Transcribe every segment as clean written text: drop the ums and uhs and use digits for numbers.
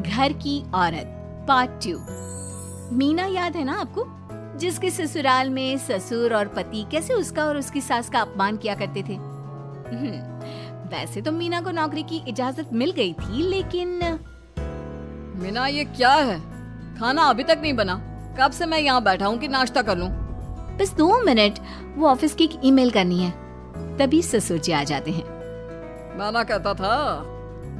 घर की औरत पार्ट 2। मीना याद है ना आपको, जिसके ससुराल में ससुर और पति कैसे उसका और उसकी सास का अपमान किया करते थे। वैसे तो मीना को नौकरी की इजाजत मिल गई थी, लेकिन मीना ये क्या है? खाना अभी तक नहीं बना। कब से मैं यहाँ बैठा हूँ कि नाश्ता कर लूँ। बस 2 मिनट, वो ऑफिस की एक ईमेल करनी है। तभी ससुर जी आ जाते हैं। मैंने कहता था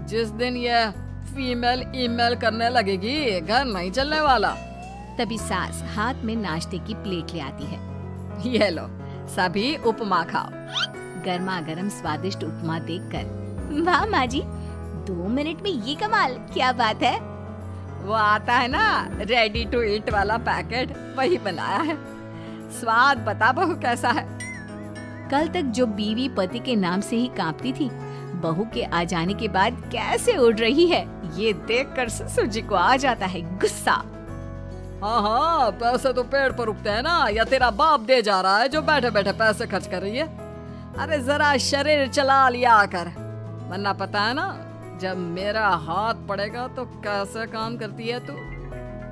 जिस दिन ये फीमेल ईमेल करने लगेगी घर नहीं चलने वाला। तभी सास हाथ में नाश्ते की प्लेट ले आती है। ये लो, सभी उपमा खाओ। गर्मा गर्म स्वादिष्ट उपमा देखकर वाह माँ जी, 2 मिनट में ये कमाल, क्या बात है। वो आता है ना रेडी टू ईट वाला पैकेट, वही बनाया है। स्वाद बता बहू कैसा है। कल तक जो बीवी पति के नाम से ही कांपती थी, बहू के आ जाने के बाद कैसे उड़ रही है, ये देखकर ससुर जी को आ जाता है गुस्सा। हाँ, पैसे तो पेड़ पर उगते हैं ना, या तेरा बाप दे जा रहा है जो बैठे बैठे पैसे खर्च कर रही है। अरे जरा शरीर चला लिया कर, वरना पता है ना जब मेरा हाथ पड़ेगा तो कैसे काम करती है तू।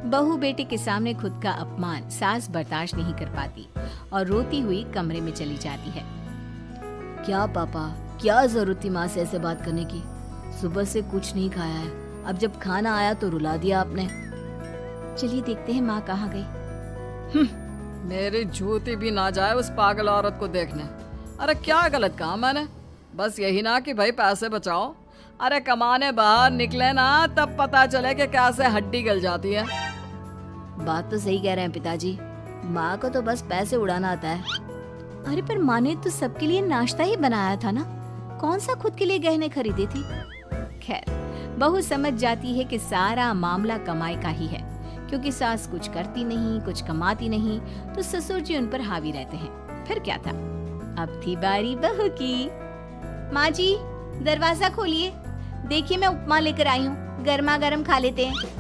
बहू बेटे के सामने खुद का अपमान सास बर्दाश्त नहीं कर पाती और रोती हुई कमरे में चली जाती है। क्या पापा, क्या जरूरत थी माँ से ऐसे बात करने की? सुबह से कुछ नहीं खाया है, अब जब खाना आया तो रुला दिया आपने। चलिए देखते हैं माँ कहाँ गई। मेरी जूती भी ना जाए उस पागल औरत को देखने। अरे क्या गलत कहा मैंने? बस यही ना कि भाई पैसे बचाओ। अरे कमाने बाहर निकले ना तब पता चले कि कैसे हड्डी गल जाती है। बात तो सही कह रहे हैं पिताजी, माँ को तो बस पैसे उड़ाना आता है। अरे पर माँ ने तो सबके लिए नाश्ता ही बनाया था ना, कौन सा खुद के लिए गहने खरीदे थी। खैर, बहू समझ जाती है कि सारा मामला कमाई का ही है, क्योंकि सास कुछ करती नहीं, कुछ कमाती नहीं, तो ससुर जी उन पर हावी रहते हैं। फिर क्या था, अब थी बारी बहू की। माँ जी दरवाजा खोलिए, देखिए मैं उपमा लेकर आई हूँ, गर्मा गर्म खा लेते हैं।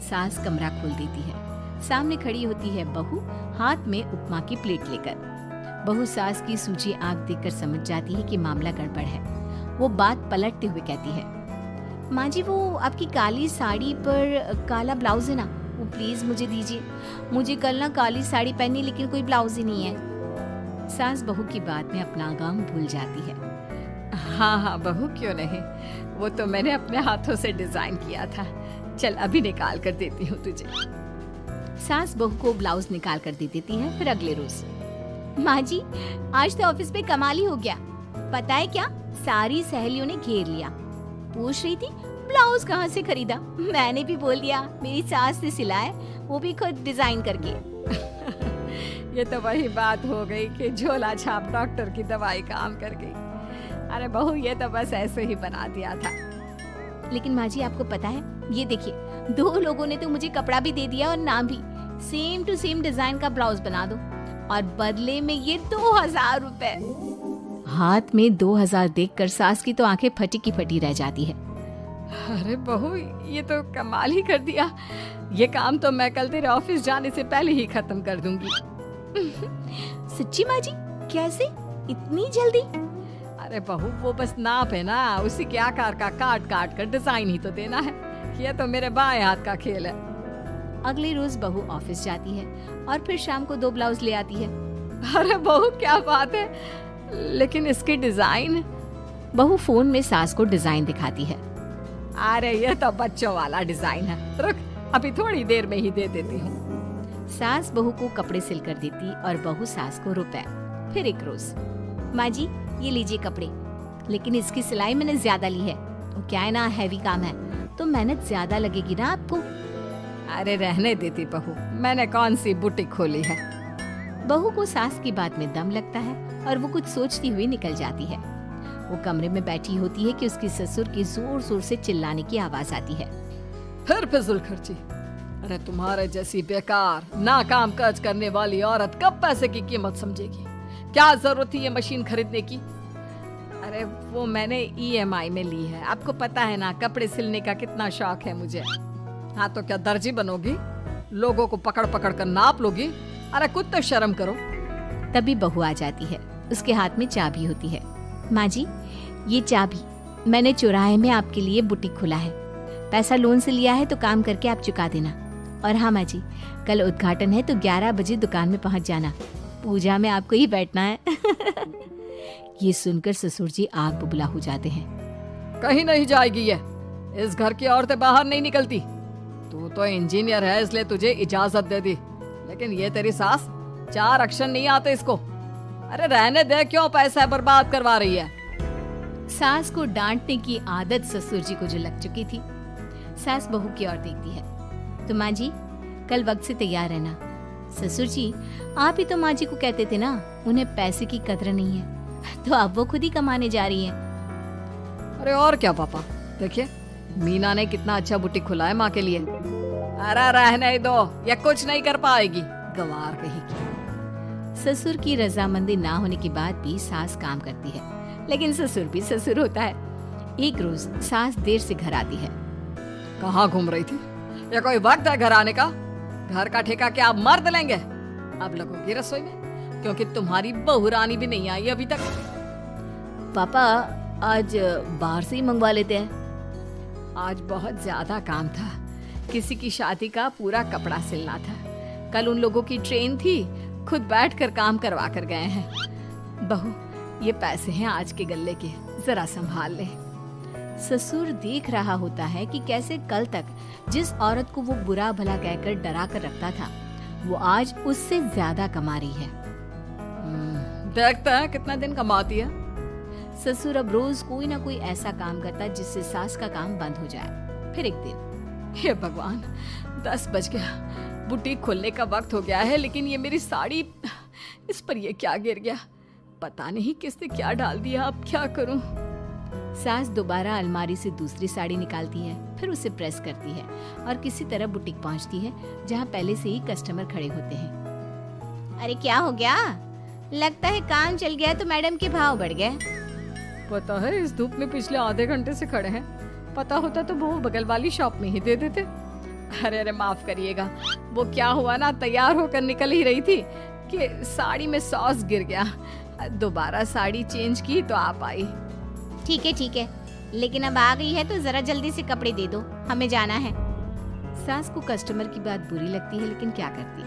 सास कमरा खोल देती है। सामने खड़ी होती है बहू, हाथ में उपमा की प्लेट लेकर। बहू सास की सूजी आंख देखकर समझ जाती है कि मामला गड़बड़ है। वो बात पलटते हुए कहती है, माँ जी वो आपकी काली साड़ी पर काला ब्लाउज है ना, वो प्लीज मुझे दीजिए। मुझे कल ना काली साड़ी पहनी, लेकिन कोई ब्लाउज ही नहीं है। सास बहू की बात में अपना गम भूल जाती है। हाँ हाँ बहू, क्यों नहीं, वो तो मैंने अपने हाथों से डिजाइन किया था। चल अभी निकाल कर देती हूँ तुझे। सास बहू को ब्लाउज निकाल कर दे देती है। फिर अगले रोज, माँ जी आज तो ऑफिस में कमाल ही हो गया। पता है क्या, सारी सहेलियों ने घेर लिया, पूछ रही थी ब्लाउज कहाँ से खरीदा। मैंने भी बोल दिया मेरी सास से सिलाए, वो भी खुद डिजाइन करके। ये तो वही बात हो गई कि झोला छाप डॉक्टर की दवाई काम कर गई। अरे बहू, ये तो बस ऐसे ही बना दिया था। लेकिन माँ जी आपको पता है, ये देखिए 2 लोगों ने तो मुझे कपड़ा भी दे दिया और नाम भी, सेम टू सेम डिजाइन का ब्लाउज बना दो, और बदले में ये 2000 रुपए। हाथ में 2000 देखकर सास की तो आंखें फटी की फटी रह जाती है। अरे बहू, ये तो कमाल ही कर दिया। ये काम तो मैं कल तेरे ऑफिस जाने से पहले ही खत्म कर दूंगी। सच्ची माँ जी, कैसे इतनी जल्दी? अरे बहू, वो बस नाप है ना, उसी के आकार का काट काट कर डिजाइन ही तो देना है। ये तो मेरे बाएं हाथ का खेल है। अगले रोज बहू ऑफिस जाती है और फिर शाम को 2 ब्लाउज ले आती है। अरे बहू क्या बात है, लेकिन इसकी डिजाइन। बहू फोन में सास को डिजाइन दिखाती है। अरे ये तो बच्चों वाला डिजाइन है, रुक अभी थोड़ी देर में ही दे देती हूँ। सास बहू को कपड़े सिल कर देती और बहू सास को रुपए। फिर एक रोज, माँ जी ये लीजिए कपड़े, लेकिन इसकी सिलाई मैंने ज्यादा ली है। तो क्या है ना, हैवी काम है तो मेहनत ज्यादा लगेगी ना आपको। अरे रहने देती बहू, मैंने कौन सी बुटीक खोली है। बहू को सास की बात में दम लगता है और वो कुछ सोचती हुई निकल जाती है। वो कमरे में बैठी होती है कि उसकी ससुर की जोर जोर से चिल्लाने की आवाज आती है। फिर फिजूल खर्ची। अरे तुम्हारे जैसी बेकार नाकाम काज करने वाली औरत कब पैसे की कीमत समझेगी? क्या जरूरत थी ये मशीन खरीदने की? अरे वो मैंने EMI में ली है। आपको पता है ना कपड़े सिलने का कितना शौक है मुझे। हाँ तो क्या दर्जी बनोगी? लोगों को पकड़ पकड़ कर नाप लोगी? अरे कुछ तो शर्म करो। तभी बहू आ जाती है, उसके हाथ में चाबी होती है। माँ जी ये चाबी, मैंने चौराहे में आपके लिए बुटीक खोला है, पैसा लोन से लिया है तो काम करके आप चुका देना। और हाँ माँ जी, कल उद्घाटन है तो 11 बजे दुकान में पहुंच जाना, पूजा में आपको ही बैठना है। ये सुनकर ससुर जी आग बबूला हो जाते हैं। कहीं नहीं जाएगी ये, इस घर की औरतें बाहर नहीं निकलती। तू तो इंजीनियर है इसलिए तुझे इजाजत दे दी, लेकिन ये तेरी सास 4 अक्षर नहीं आते इसको। अरे रहने दे, क्यों पैसा बर्बाद करवा रही है। सास को डांटने की आदत ससुर जी को जो लग चुकी थी। सास बहू की ओर देखती है, तो माँ जी कल वक्त से तैयार रहना। ससुर जी, आप ही तो माँ जी को कहते थे ना उन्हें पैसे की कदर नहीं है, तो अब वो खुद ही कमाने जा रही हैं। अरे और क्या पापा, देखिए मीना ने कितना अच्छा बुटीक खुला है माँ के लिए। अरे रहने दो, ये कुछ नहीं कर पाएगी, गवार कहेगी। ससुर की रजामंदी ना होने के बाद भी सास काम करती है, लेकिन ससुर भी ससुर होता है। एक रोज सास देर से घर आती है। कहाँ घूम रही थी? ये कोई वक्त है घर आने का? घर का ठेका क्या आप मर्द लेंगे? अब लगोगी रसोई में, क्योंकि तुम्हारी बहू रानी भी नहीं आई अभी तक। पापा आज बाहर से ही मंगवा लेते हैं। आज बहुत ज्यादा काम था, किसी की शादी का पूरा कपड़ा सिलना था। कल उन लोगों की ट्रेन थी, खुद बैठकर काम करवा कर गए हैं। बहू, ये पैसे हैं आज के गल्ले के, जरा संभाल ले। ससुर देख रहा होता है कि कैसे कल तक जिस औरत को वो बुरा भला कहकर डरा कर रखता था, वो आज उससे ज्यादा कमा रही है। देखता है कितना दिन कमाती है। ससुर अब रोज कोई ना कोई ऐसा काम करता जिससे सास का काम बंद हो जाए। फिर एक दिन, हे भगवान, 10 बज गया, बुटीक खोलने का वक्त हो गया है, लेकिन ये मेरी साड़ी, इस पर ये क्या गिर गया? पता नहीं किसने क्या डाल दिया, अब क्या करूं? सास दोबारा अलमारी से दूसरी साड़ी निकालती है, फिर उसे प्रेस करती है और किसी तरह बुटीक पहुंचती है, जहां पहले से ही कस्टमर खड़े होते हैं। अरे क्या हो गया? लगता है काम चल गया तो मैडम के भाव बढ़ गए। पता है, इस धूप में पिछले आधे घंटे से खड़े हैं, पता होता तो वो बगल वाली शॉप में ही दे देते। अरे अरे माफ करिएगा, वो क्या हुआ ना, तैयार होकर निकल ही रही थी कि साड़ी में सॉस गिर गया। दोबारा साड़ी चेंज की तो आप आई। ठीक है, लेकिन अब आ गई है तो जरा जल्दी से कपड़े दे दो, हमें जाना है। सास को कस्टमर की बात बुरी लगती है, लेकिन क्या करती,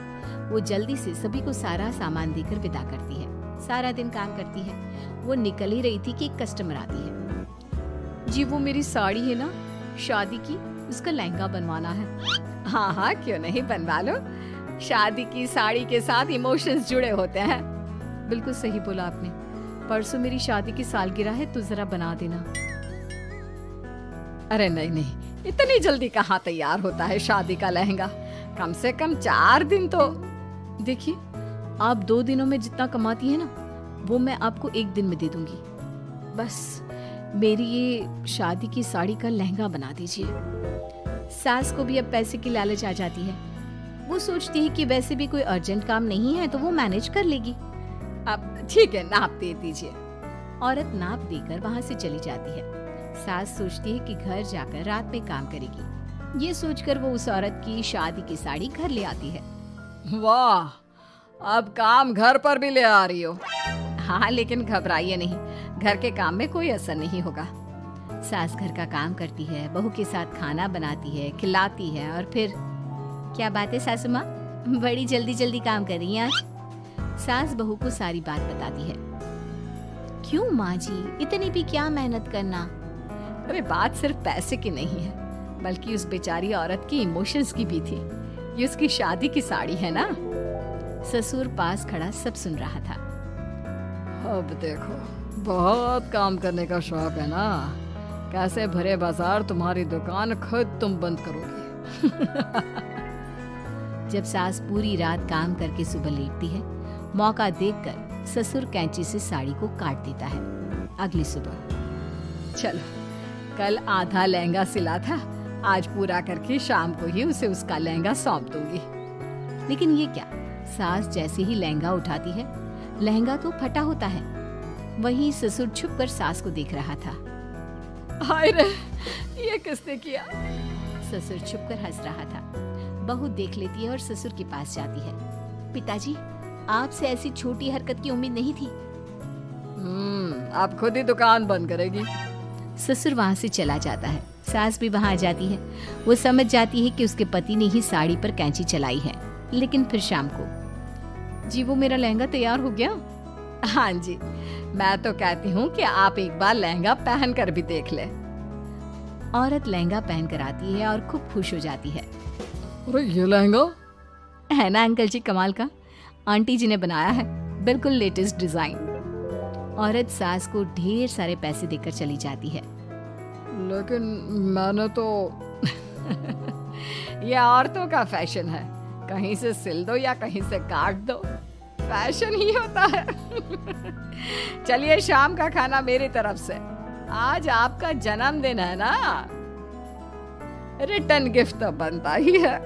वो जल्दी से सभी को सारा सामान देकर विदा करती है। सारा दिन काम करती है। वो निकल ही रही थी कि एक कस्टमर आती है। जी वो मेरी साड़ी है ना शादी की, उसका लहंगा बनवाना है। हाँ हाँ, क्यों नहीं, बनवा लो। शादी की साड़ी के साथ इमोशंस जुड़े होते हैं। बिल्कुल सही बोला आपने, परसों मेरी शादी की सालगिरह है तो जरा बना देना। अरे नहीं नहीं, इतनी जल्दी कहाँ तैयार होता है शादी का लहंगा, कम से कम 4 दिन तो। देखिए, आप 2 दिनों में जितना कमाती है ना, वो मैं आपको 1 दिन में दे दूंगी। बस मेरी ये शादी की साड़ी का लहंगा बना दीजिए। सास को भी अब पैसे की लालच आ जाती है। वो सोचती है कि वैसे भी कोई अर्जेंट काम नहीं है तो वो मैनेज कर लेगी। अब ठीक है, नाप दे दीजिए। औरत नाप देकर वहाँ से चली जाती है। सास सोचती है कि घर जाकर रात में काम करेगी। ये सोचकर वो उस औरत की शादी की साड़ी घर ले आती है। वाह, अब काम घर पर भी ले आ रही हो। हाँ, लेकिन घबराइए नहीं, घर के काम में कोई असर नहीं होगा। सास घर का काम करती है, बहू के साथ खाना बनाती है, खिलाती है, और फिर क्या बात है सासू माँ, बड़ी जल्दी जल्दी काम कर रही हैं आज। सास बहू को सारी बात बताती है। क्यों माँ जी, इतनी भी क्या मेहनत करना? अरे बात सिर्फ पैसे की नहीं है, बल्कि उस बेचारी औरत की इमोशंस की भी थी। ये उसकी शादी की साड़ी है ना। ससुर पास खड़ा सब सुन रहा था। अब देखो, बहुत काम करने का शौक है ना, कैसे भरे बाजार तुम्हारी दुकान खुद तुम बंद करोगी। जब सास पूरी रात काम करके सुबह लेटती है, मौका देखकर ससुर कैंची से साड़ी को काट देता है। अगली सुबह, चलो कल आधा लहंगा सिला था, आज पूरा करके शाम को ही उसे उसका लहंगा सौंप दूंगी। लेकिन ये क्या, सास जैसे ही लहंगा उठाती है, लहंगा तो फटा होता है। वहीं ससुर छुपकर सास को देख रहा था। हाय रे, ये किसने किया? ससुर छुपकर हंस रहा था। बहू देख लेती है और ससुर के पास जाती है। पिताजी, आपसे ऐसी छोटी हरकत की उम्मीद नहीं थी। आप खुद ही दुकान बंद करेगी। ससुर वहाँ से चला जाता है। सास भी वहां आ जाती है। वो समझ जाती है कि उसके पति ने ही साड़ी पर कैंची चलाई है। लेकिन फिर शाम को, जी वो मेरा लहंगा तैयार हो गया? हाँ जी, मैं तो कहती हूँ कि आप एक बार लहंगा पहन कर भी देख ले। औरत लहंगा पहन कर आती है और खूब खुश हो जाती है। अरे ये लहंगा है ना अंकल जी कमाल का, आंटी जी ने बनाया है, बिल्कुल लेटेस्ट डिजाइन। औरत सास को ढेर सारे पैसे देकर चली जाती है। लेकिन मैंने तो ये औरतों का फैशन है, कहीं से सिल दो या कहीं से काट दो, फैशन ही होता है। चलिए शाम का खाना मेरी तरफ से, आज आपका जन्मदिन है ना, रिटर्न गिफ्ट तो बनता ही है।